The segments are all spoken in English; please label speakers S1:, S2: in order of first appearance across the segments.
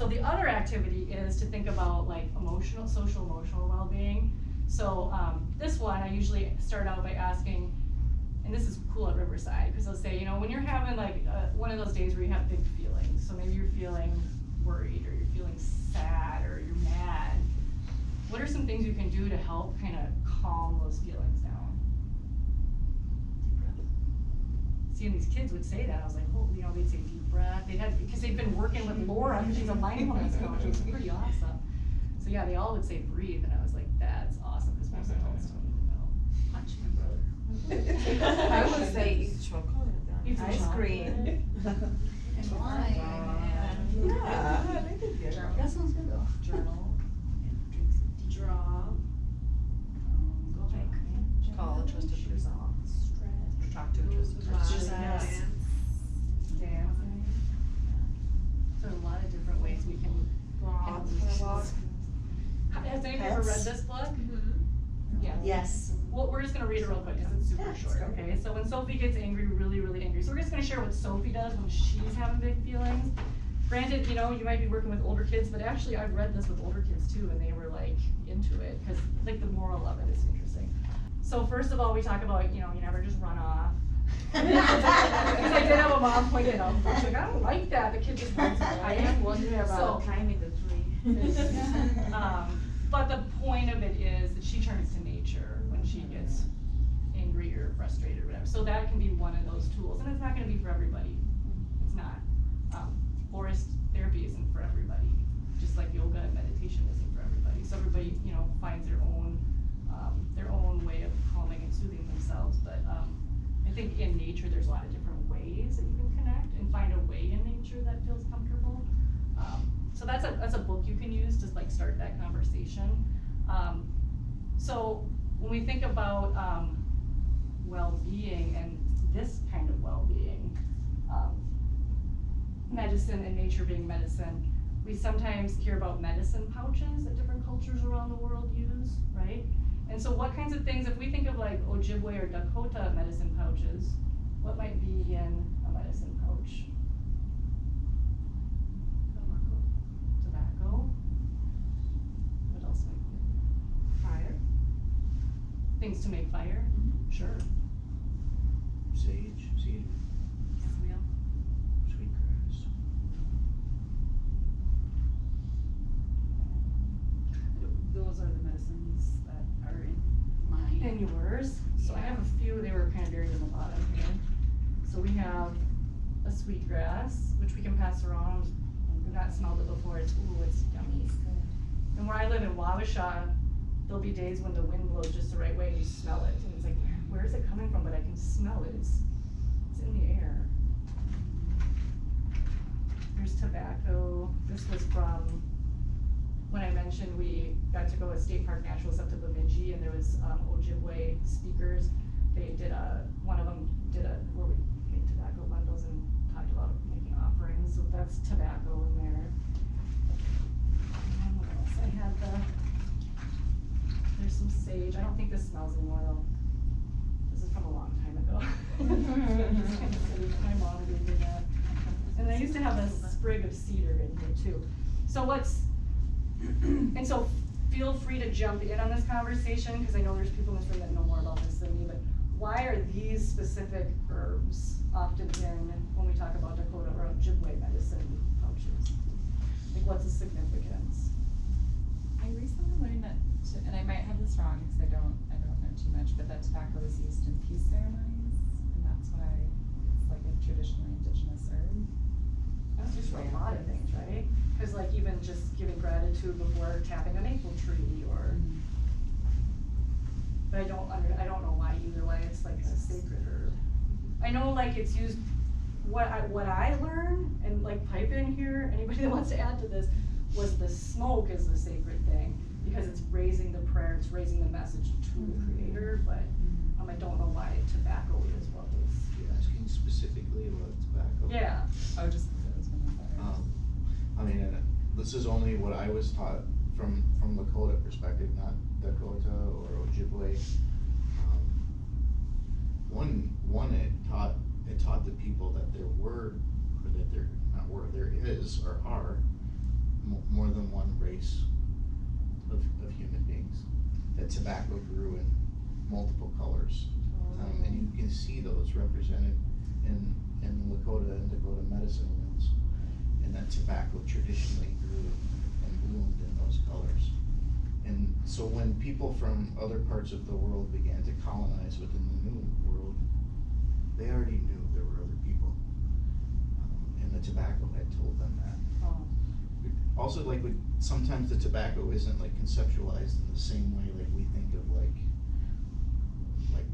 S1: So the other activity is to think about like social emotional well-being. So this one, I usually start out by asking, and this is cool at Riverside, because they'll say, you know, when you're having like one of those days where you have big feelings, so maybe you're feeling worried, or you're feeling sad, or you're mad, what are some things you can do to help kind of calm those feelings down? Deep breath. See, and these kids would say that, I was like, oh, you know, they'd say deep breath, because they've been working with Laura, because she's a mindfulness coach, it was pretty awesome. So yeah, they all would say breathe, and I was like, that's awesome, because most adults don't even know. Punch my brother.
S2: I would say eat chocolate,
S1: Eat some
S2: ice
S1: chocolate.
S2: cream.
S3: And wine.
S2: Yeah, I think it's good.
S3: That sounds good though.
S1: Journal, and drink some tea.
S3: Draw.
S1: Go hike.
S2: Call a trusted person.
S3: Stretch.
S2: Talk to a trusted person.
S1: Exercise. Dancing. So a lot of different ways we can
S2: Walk.
S1: Has anybody ever read this book? Yeah.
S2: Yes.
S1: Well, we're just gonna read it real quick because it's super
S2: Yeah,
S1: short,
S2: sure.
S1: okay? So when Sophie gets angry, really, really angry, so we're just gonna share what Sophie does when she's having big feelings. Granted, you know, you might be working with older kids, but actually I've read this with older kids too, and they were like into it, because like the moral of it is interesting. So first of all, we talk about, you know, you never just run off. Because I did have a mom point it out, she's like, I don't like that, the kid just runs away.
S3: I am wondering about
S1: So-
S3: climbing the tree.
S1: But the point of it is that she turns to nature when she gets angry or frustrated or whatever. So that can be one of those tools, and it's not gonna be for everybody. It's not. Forest therapy isn't for everybody, just like yoga and meditation isn't for everybody. So everybody, you know, finds their own way of calming and soothing themselves. But I think in nature there's a lot of different ways that you can connect and find a way in nature that feels comfortable. So that's a book you can use to like start that conversation. So when we think about well-being and this kind of well-being, medicine and nature being medicine, we sometimes hear about medicine pouches that different cultures around the world use, right? And so what kinds of things, if we think of like Ojibwe or Dakota medicine pouches, what might be in a medicine pouch? Tobacco. What else might be?
S3: Fire.
S1: Things to make fire? Sure.
S4: Sage, seed,
S3: Chamomile.
S4: sweetgrass.
S3: Those are the medicines that are in mine.
S1: And yours. So I have a few, they were kind of buried in the bottom here. So we have a sweetgrass, which we can pass around. We've not smelled it before, it's yummy. And where I live in Wabasha, there'll be days when the wind blows just the right way and you smell it. And it's like, where is it coming from? But I can smell it, it's in the air. There's tobacco. This was from when I mentioned we got to go to State Park Naturals up to Bemidji, and there was Ojibwe speakers. They did one of them did where we made tobacco bundles and talked about making offerings, so that's tobacco in there. And what else? I had there's some sage. I don't think this smells anymore though. This is from a long time ago. Just kind of silly, my mom gave me that. And I used to have a sprig of cedar in here too. So and so feel free to jump in on this conversation, because I know there's people in this room that know more about this than me, but why are these specific herbs often in when we talk about Dakota or Ojibwe medicine pouches? Like, what's the significance?
S5: I recently learned that, and I might have this wrong because I don't know too much, but that tobacco is used in peace ceremonies, and that's why it's like a traditionally indigenous herb.
S1: That's just for a lot of things, right? Because like even just giving gratitude before tapping a maple tree, or. But I don't know why either way. It's like a sacred herb. I know like it's used. What I learned, and like pipe in here, anybody that wants to add to this, was the smoke is the sacred thing, because it's raising the prayer, it's raising the message to the Creator. But I don't know why tobacco is what was.
S4: You're asking specifically about tobacco?
S1: Yeah.
S5: Oh, just because it was one of the
S4: I mean, this is only what I was taught from Lakota perspective, not Dakota or Ojibwe. It taught the people that there were, or that there not were, there is or are more than one race of human beings. That tobacco grew in multiple colors. And you can see those represented in Lakota and Dakota medicine wheels. And that tobacco traditionally grew and bloomed in those colors. And so when people from other parts of the world began to colonize within the New World, they already knew there were other people. And the tobacco had told them that.
S3: Oh.
S4: Also, like, sometimes the tobacco isn't like conceptualized in the same way like we think of like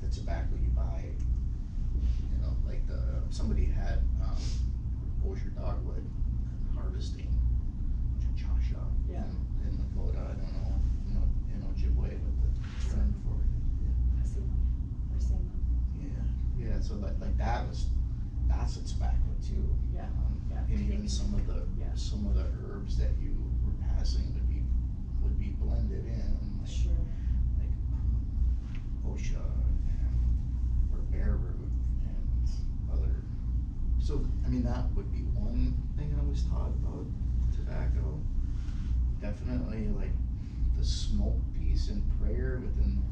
S4: the tobacco you buy, you know, like somebody had Bossier dogwood harvesting Chachasha
S3: Yeah.
S4: in Lakota. I don't know, in Ojibwe what the term for it is.
S3: I've seen them. I've seen them.
S4: Yeah, so that's a tobacco too.
S3: Yeah, yeah.
S4: And even some of the herbs that you were passing would be blended in, like,
S3: Sure.
S4: like osha or bear root and other. So I mean that would be one thing I was taught about tobacco. Definitely like the smoke piece and prayer within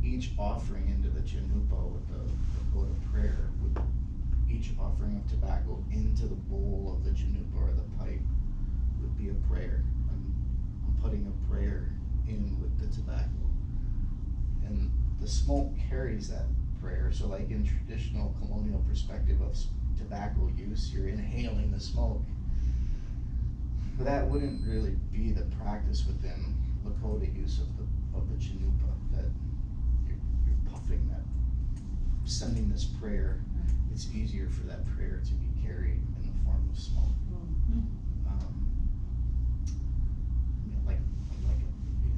S4: each offering into the Chanupa with the Lakota prayer, with each offering of tobacco into the bowl of the Chanupa or the pipe would be a prayer. I'm putting a prayer in with the tobacco. And the smoke carries that prayer. So like in traditional colonial perspective of tobacco use, you're inhaling the smoke. But that wouldn't really be the practice within Lakota use of the Chanupa, that you're puffing that, sending this prayer. It's easier for that prayer to be carried in the form of smoke. Like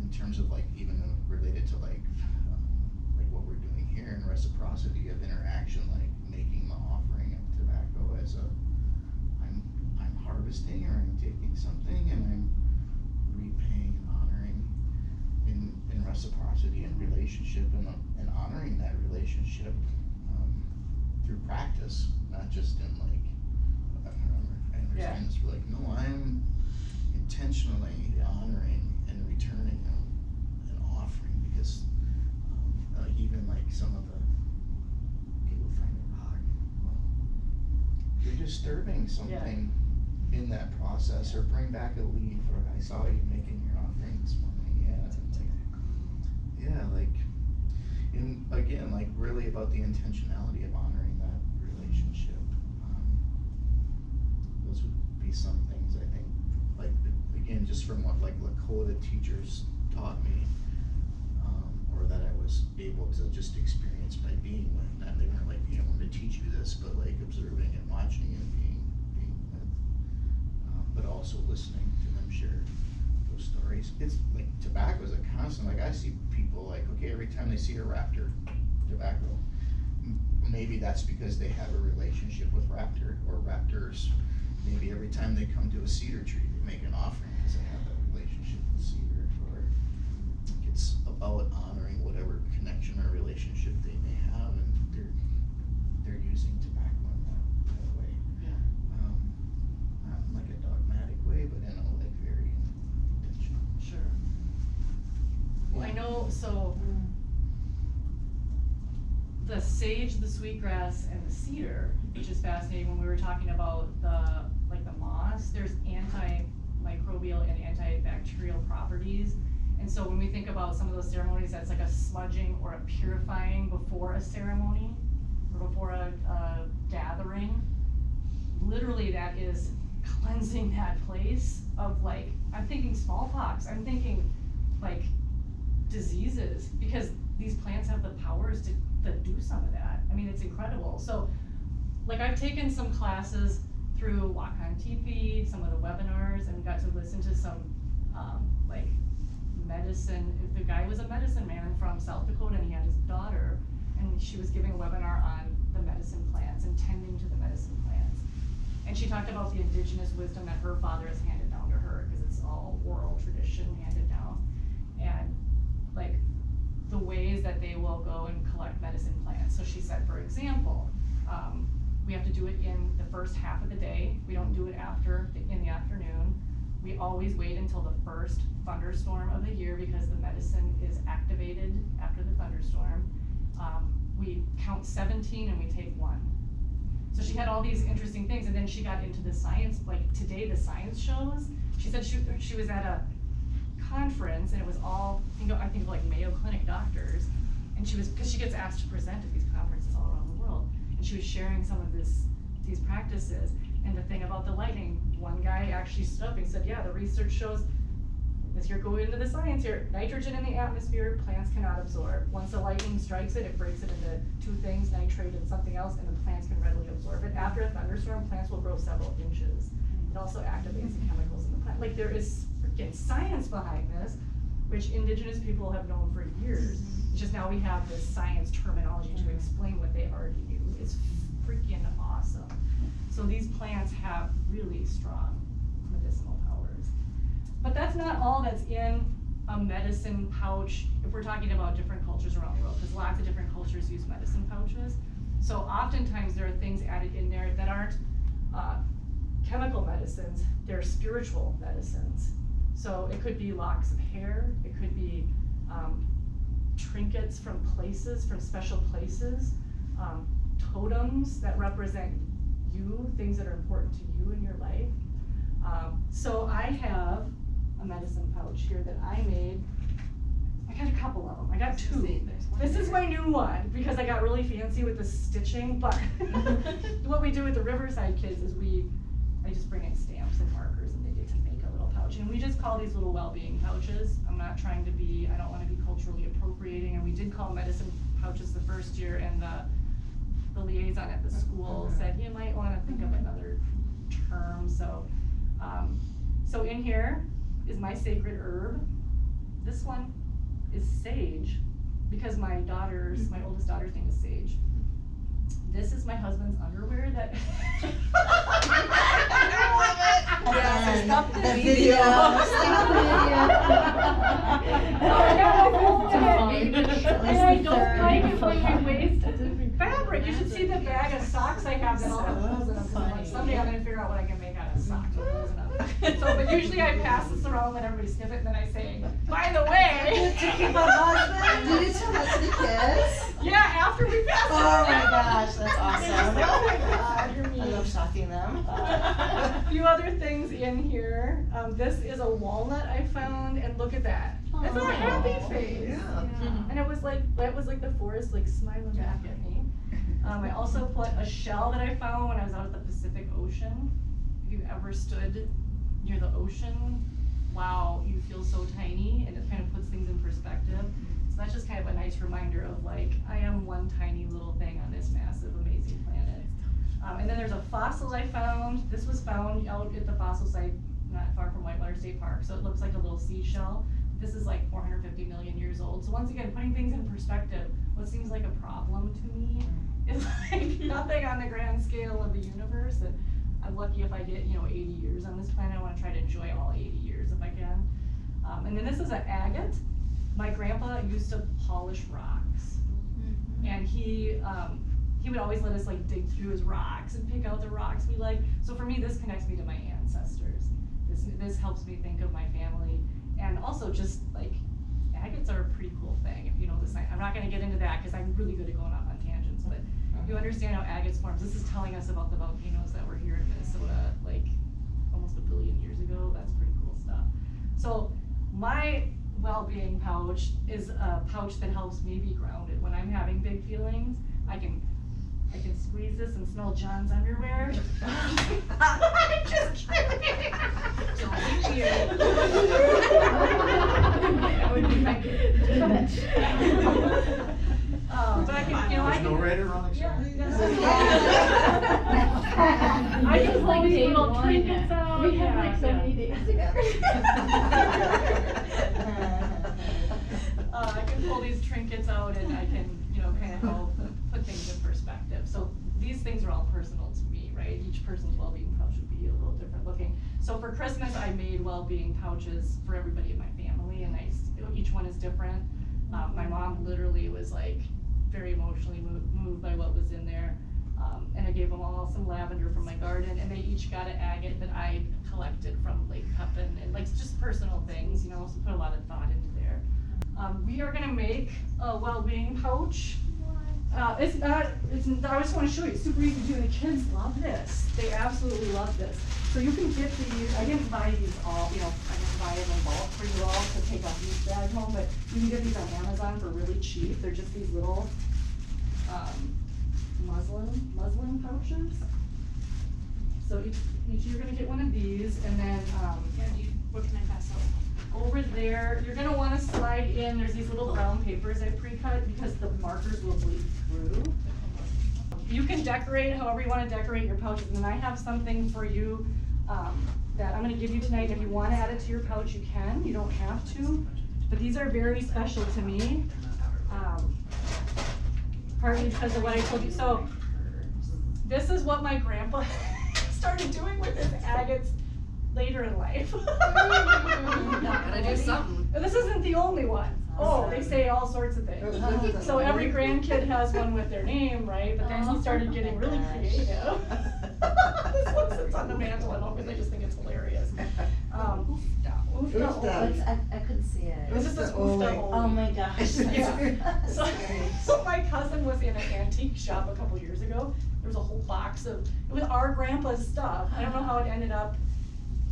S4: in terms of like even related to like what we're doing here in reciprocity of interaction, like making the offering of tobacco as I'm harvesting or I'm taking something and I'm repaying and honoring in reciprocity and relationship and honoring that relationship through practice, not just in like, I understand this, but like, no, I'm intentionally honoring and returning an offering because even like some of the people find it odd. Well, you're disturbing something in that process, or bring back a leaf, or I saw you making your offering this morning. Yeah, like, and again, like really about the intentionality of honoring that relationship. Those would be some things I think, like again, just from what like Lakota teachers taught me, or that I was able to just experience by being with them. They weren't like, I'm going to teach you this, but like observing and watching and being with, but also listening to them share those stories. It's like tobacco is a constant. Like I see people like, okay, every time they see a raptor tobacco, maybe that's because they have a relationship with raptor or raptors. Maybe every time they come to a cedar tree, they make an offering because they have that relationship with cedar. Or it's about honoring whatever connection or relationship they may have, and they're using tobacco in that way.
S3: Yeah.
S4: Not in like a dogmatic way, but in a like very intentional.
S3: Sure.
S1: Well, I know, so the sage, the sweetgrass, and the cedar, which is fascinating. When we were talking about the moss, there's antimicrobial and antibacterial properties. And so when we think about some of those ceremonies, that's like a smudging or a purifying before a ceremony or before a gathering. Literally, that is cleansing that place of like, I'm thinking smallpox, I'm thinking like diseases, because these plants have the powers to do some of that. I mean, it's incredible. So like I've taken some classes through Wakan Tipi, some of the webinars, and got to listen to some like medicine. The guy was a medicine man from South Dakota, and he had his daughter, and she was giving a webinar on the medicine plants and tending to the medicine plants. And she talked about the indigenous wisdom that her father has handed down to her, because it's all oral tradition handed down. And like the ways that they will go and collect medicine plants. So she said, for example, we have to do it in the first half of the day. We don't do it in the afternoon. We always wait until the first thunderstorm of the year because the medicine is activated after the thunderstorm. We count 17 and we take 1. So she had all these interesting things, and then she got into the science, like today the science shows. She said she was at a conference, and it was all, I think like Mayo Clinic doctors, and because she gets asked to present at these conferences all around the world, and she was sharing some of these practices. And the thing about the lightning, one guy actually stood up and said, yeah, the research shows, as you're going into the science here, nitrogen in the atmosphere, plants cannot absorb. Once the lightning strikes it, it breaks it into 2 things, nitrate and something else, and the plants can readily absorb it. After a thunderstorm, plants will grow several inches. It also activates the chemicals in the plant. Like, there is freaking science behind this, which indigenous people have known for years. It's just now we have this science terminology to explain what they already knew. It's freaking awesome. So these plants have really strong medicinal powers. But that's not all that's in a medicine pouch if we're talking about different cultures around the world, because lots of different cultures use medicine pouches. So oftentimes there are things added in there that aren't chemical medicines, they're spiritual medicines. So it could be locks of hair, it could be trinkets from places, from special places, totems that represent you, things that are important to you in your life. So I have a medicine pouch here that I made. I got a couple of them. I got 2. This is my new one because I got really fancy with the stitching, but what we do with the Riverside kids is I just bring in stamps and markers and they get to make a little pouch. And we just call these little well-being pouches. I'm not trying to I don't want to be culturally appropriating, and we did call medicine pouches the first year, and the liaison at the school said you might want to think of another term. So in here is my sacred herb. This one is sage, because my oldest daughter's name is Sage. This is my husband's underwear that
S2: Yeah, stop the
S6: video.
S2: video.
S6: Stop
S1: And I don't like it when we waste fabric. You should see the bag of socks I have that all have holes in them. 'Cause I'm like, someday I'm gonna figure out what I can make out of socks with holes in them. So, but usually I pass this around, let everybody sniff it, and then I say, by the way.
S2: Did you tell that to the kids?
S1: Yeah, after we pass it
S2: Oh my
S1: around.
S2: gosh, that's awesome.
S1: Oh my God, you're mean.
S2: I love shocking them.
S1: A few other things in here. This is a walnut I found, and look at that. It's a happy face.
S2: Yeah.
S1: And that was like the forest like smiling back at me. I also put a shell that I found when I was out at the Pacific Ocean. If you've ever stood near the ocean, wow, you feel so tiny, and it kind of puts things in perspective. So that's just kind of a nice reminder of like, I am one tiny little thing on this massive, amazing planet. And then there's a fossil I found. This was found out at the fossil site not far from Whitewater State Park, so it looks like a little seashell. This is like 450 million years old. So once again, putting things in perspective, what seems like a problem to me is like nothing on the grand scale of the universe. And I'm lucky if I get 80 years on this planet. I want to try to enjoy all 80 years if I can. And then this is an agate. My grandpa used to polish rocks, and he would always let us like dig through his rocks and pick out the rocks we like. So for me, this connects me to my ancestors. This helps me think of my family, and also just like agates are a pretty cool thing. If you know the science, I'm not going to get into that because I'm really good at going off on tangents. But if you understand how agates forms, this is telling us about the volcanoes that were here in Minnesota like almost 1 billion years ago. That's pretty cool stuff. So my well-being pouch is a pouch that helps me be grounded when I'm having big feelings. I can squeeze this and smell John's underwear. I'm just kidding. That would be my but I can,
S4: There's no right or wrong
S1: yeah,
S4: answer.
S1: I can pull these little trinkets out.
S6: We have like so many days together.
S1: I can pull these trinkets out, and I can, kind of help put things in perspective. So these things are all personal to me, right? Each person's well-being pouch would be a little different looking. So for Christmas, I made well-being pouches for everybody in my family, and each one is different. My mom literally was like very emotionally moved by what was in there. And I gave them all some lavender from my garden, and they each got an agate that I collected from Lake Pepin, and like just personal things, you know, so put a lot of thought into there. We are gonna make a Wellbeing pouch. I just want to show you, it's super easy to do, and the kids love this. They absolutely love this. So you can get these, I didn't buy these all, you know, I didn't buy them in bulk for you all to take a huge bag home, but you can get these on Amazon for really cheap. They're just these little muslin pouches. So each you're gonna get one of these, and then
S6: what can I pass out?
S1: over there, you're gonna wanna slide in, there's these little brown papers I pre-cut because the markers will bleed through. You can decorate however you wanna decorate your pouches, and then I have something for you that I'm gonna give you tonight. If you wanna add it to your pouch, you can, you don't have to, but these are very special to me. Partly because of what I told you. So this is what my grandpa started doing with his agates later in life.
S2: Gotta do something.
S1: This isn't the only one. Oh, they say all sorts of things. So every grandkid has one with their name, right? But then he started getting really creative. This one sits on the mantle at home because I just think it's hilarious.
S2: I couldn't see it.
S1: This is this oofta.
S2: Oh my gosh.
S1: Yeah. So my cousin was in an antique shop a couple years ago. There was a whole box of, it was our grandpa's stuff. I don't know how it ended up,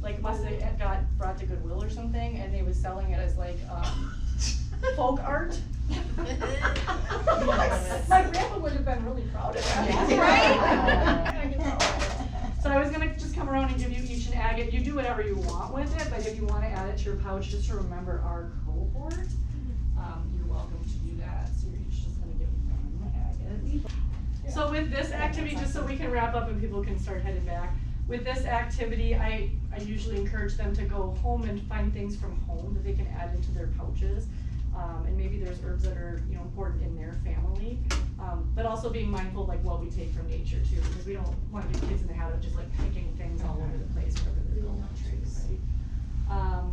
S1: like must have got brought to Goodwill or something, and they was selling it as like folk art. My grandpa would have been really proud of that.
S2: Right?
S1: So I was gonna just come around and give you each an agate. You do whatever you want with it, but if you wanna add it to your pouch, just to remember our cohort, you're welcome to do that. So you're each just gonna get one agate. So with this activity, just so we can wrap up and people can start heading back, with this activity, I usually encourage them to go home and find things from home that they can add into their pouches. And maybe there's herbs that are, you know, important in their family, but also being mindful of like what we take from nature too, because we don't want to get kids in the habit of just like picking things all over the place wherever they're going, right?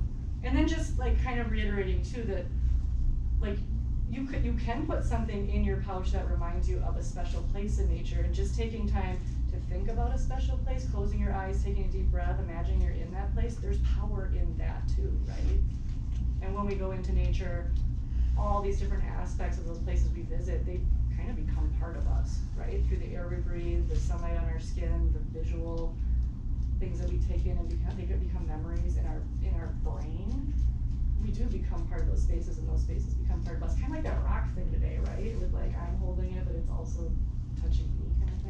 S1: And then just like kind of reiterating too that like you can put something in your pouch that reminds you of a special place in nature, and just taking time to think about a special place, closing your eyes, taking a deep breath, imagining you're in that place. There's power in that too, right? And when we go into nature, all these different aspects of those places we visit, they kind of become part of us, right? Through the air we breathe, the sunlight on our skin, the visual things that we take in, and they become memories in our brain. We do become part of those spaces, and those spaces become part of us. Kind of like that rock thing today, right? With like I'm holding it, but it's also touching me, kind of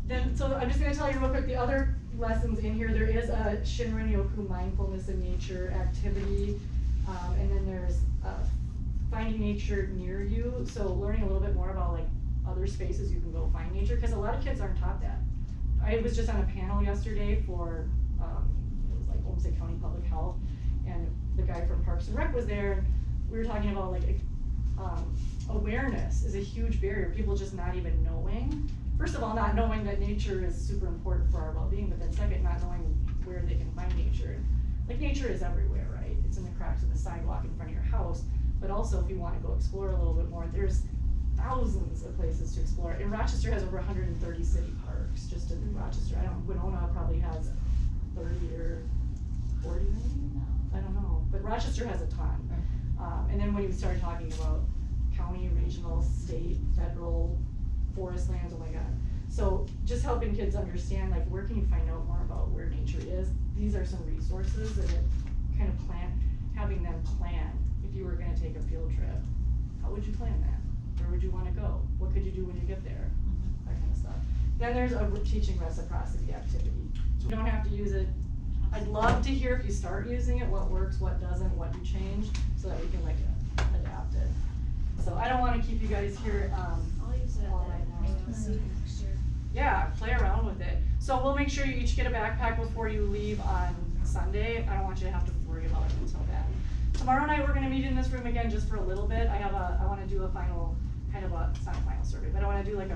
S1: thing. So I'm just gonna tell you real quick the other lessons in here. There is a Shinrin-yoku mindfulness in nature activity. And then there's finding nature near you, so learning a little bit more about like other spaces you can go find nature, because a lot of kids aren't taught that. I was just on a panel yesterday for, it was like Olmsted County Public Health, and the guy from Parks and Rec was there, and we were talking about like awareness is a huge barrier, people just not even knowing. First of all, not knowing that nature is super important for our well-being, but then second, not knowing where they can find nature. Like nature is everywhere, right? It's in the cracks of the sidewalk in front of your house, but also if you want to go explore a little bit more, there's thousands of places to explore. And Rochester has over 130 city parks, just in Rochester. Winona probably has 30 or 40 maybe? I don't know, but Rochester has a ton. And then when you start talking about county, regional, state, federal, forest lands, oh my God. So just helping kids understand, like, where can you find out more about where nature is? These are some resources, and it kind of having them plan. If you were gonna take a field trip, how would you plan that? Where would you wanna go? What could you do when you get there? That kind of stuff. Then there's a teaching reciprocity activity. You don't have to use it. I'd love to hear if you start using it, what works, what doesn't, what you change, so that we can like adapt it. So I don't wanna keep you guys here,
S6: I'll use it
S1: all night long. Yeah, play around with it. So we'll make sure you each get a backpack before you leave on Sunday. I don't want you to have to worry about it until then. Tomorrow night we're gonna meet in this room again just for a little bit. I wanna do a final, kind of it's not a final survey, but I wanna do like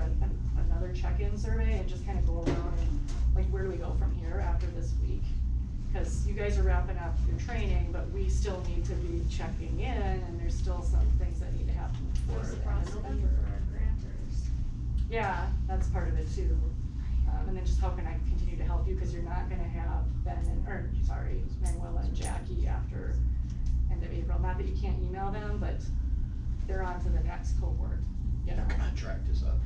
S1: another check-in survey and just kind of go around and like where do we go from here after this week? Because you guys are wrapping up your training, but we still need to be checking in, and there's still some things that need to happen before the end of November. Yeah, that's part of it too. And then just how can I continue to help you, cause you're not gonna have Manuela and Jackie after end of April. Not that you can't email them, but they're on to the next cohort, you know.
S4: Their contract is up.